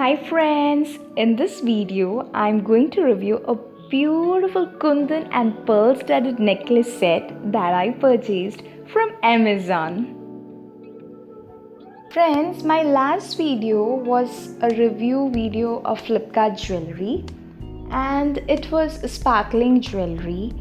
Hi friends, in this video I'm going to review a beautiful kundan and pearl studded necklace set that I purchased from Amazon. Friends, my last video was a review video of Flipkart jewelry and it was sparkling jewelry.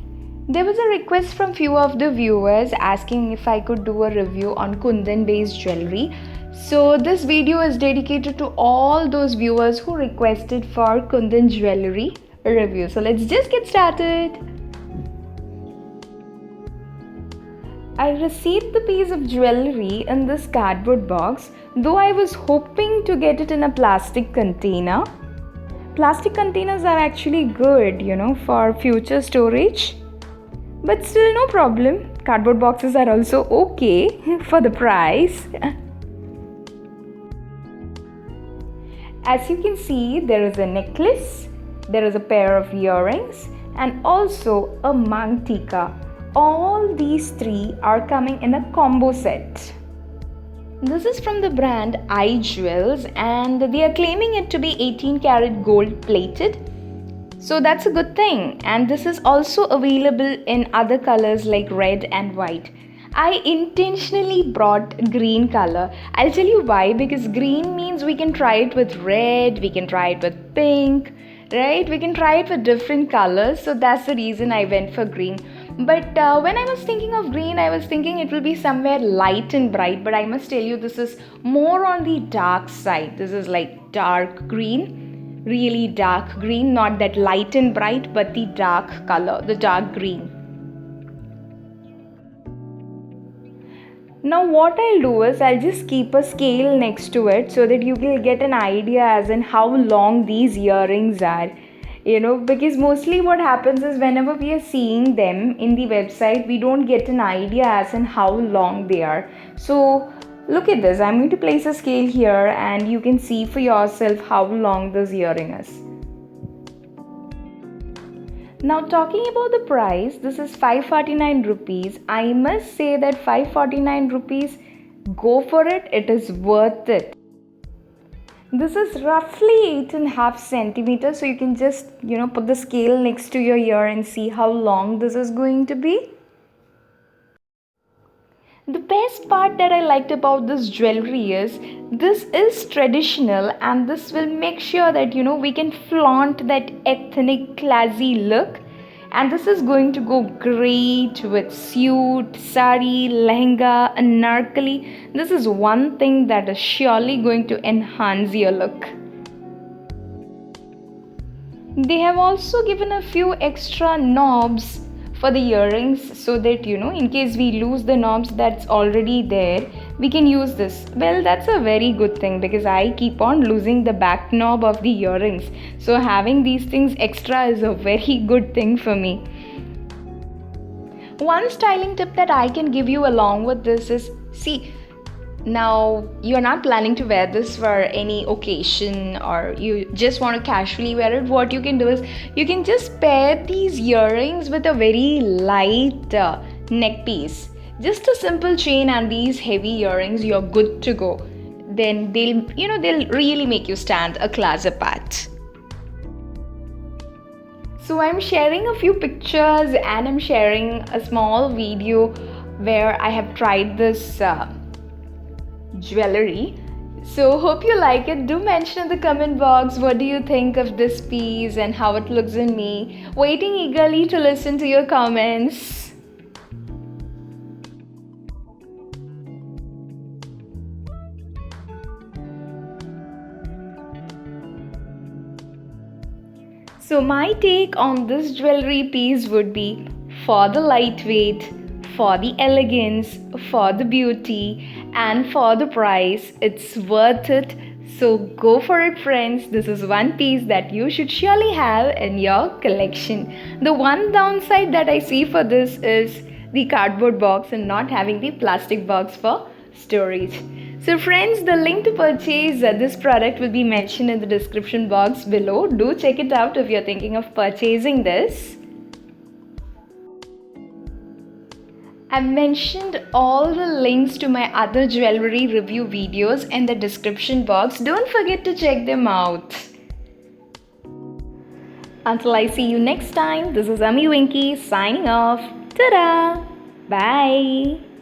There was a request from few of the viewers asking if I could do a review on kundan based jewelry. So this video is dedicated to all those viewers who requested for Kundan Jewellery review. So let's just get started. I received the piece of jewellery in this cardboard box, though I was hoping to get it in a plastic container. Plastic containers are actually good, for future storage. But still no problem. Cardboard boxes are also okay for the price. As you can see, there is a necklace, there is a pair of earrings and also a mantika. All these three are coming in a combo set. This is from the brand iJewels and they are claiming it to be 18 karat gold plated. So that's a good thing, and this is also available in other colors like red and white. I intentionally brought green color. I'll tell you why, because green means we can try it with red, we can try it with pink, right? We can try it with different colors. So that's the reason I went for green. But when I was thinking of green, I was thinking it will be somewhere light and bright. But I must tell you, this is more on the dark side. This is like dark green, really dark green, not that light and bright, but the dark color, the dark green. Now what I'll do is I'll just keep a scale next to it so that you will get an idea as in how long these earrings are. Because mostly what happens is whenever we are seeing them in the website, we don't get an idea as in how long they are. So look at this. I'm going to place a scale here and you can see for yourself how long this earring is. Now talking about the price, this is 549 rupees. I must say that 549 rupees, go for it, it is worth it. This is roughly 8.5 centimeters, so you can just put the scale next to your ear and see how long this is going to be. The best part that I liked about this jewelry is this is traditional and this will make sure that we can flaunt that ethnic classy look, and this is going to go great with suit, sari, lehenga, anarkali. This is one thing that is surely going to enhance your look. They have also given a few extra knobs for the earrings so that in case we lose the knobs that's already there, we can use this. Well, that's a very good thing because I keep on losing the back knob of the earrings, so having these things extra is a very good thing for me. One styling tip that I can give you along with this is, now you're not planning to wear this for any occasion or you just want to casually wear it. What you can do is you can just pair these earrings with a very light neck piece. Just a simple chain and these heavy earrings, you're good to go. Then they'll really make you stand a class apart. So I'm sharing a few pictures and I'm sharing a small video where I have tried this jewelry. So hope you like it. Do mention in the comment box what do you think of this piece and how it looks in me. Waiting eagerly to listen to your comments. So my take on this jewelry piece would be, for the lightweight, for the elegance, for the beauty and for the price, it's worth it. So go for it friends. This is one piece that you should surely have in your collection. The one downside that I see for this is the cardboard box and not having the plastic box for storage. So friends, the link to purchase this product will be mentioned in the description box below. Do check it out if you're thinking of purchasing this. I've mentioned all the links to my other jewelry review videos in the description box. Don't forget to check them out. Until I see you next time, this is Venki signing off. Ta-da! Bye!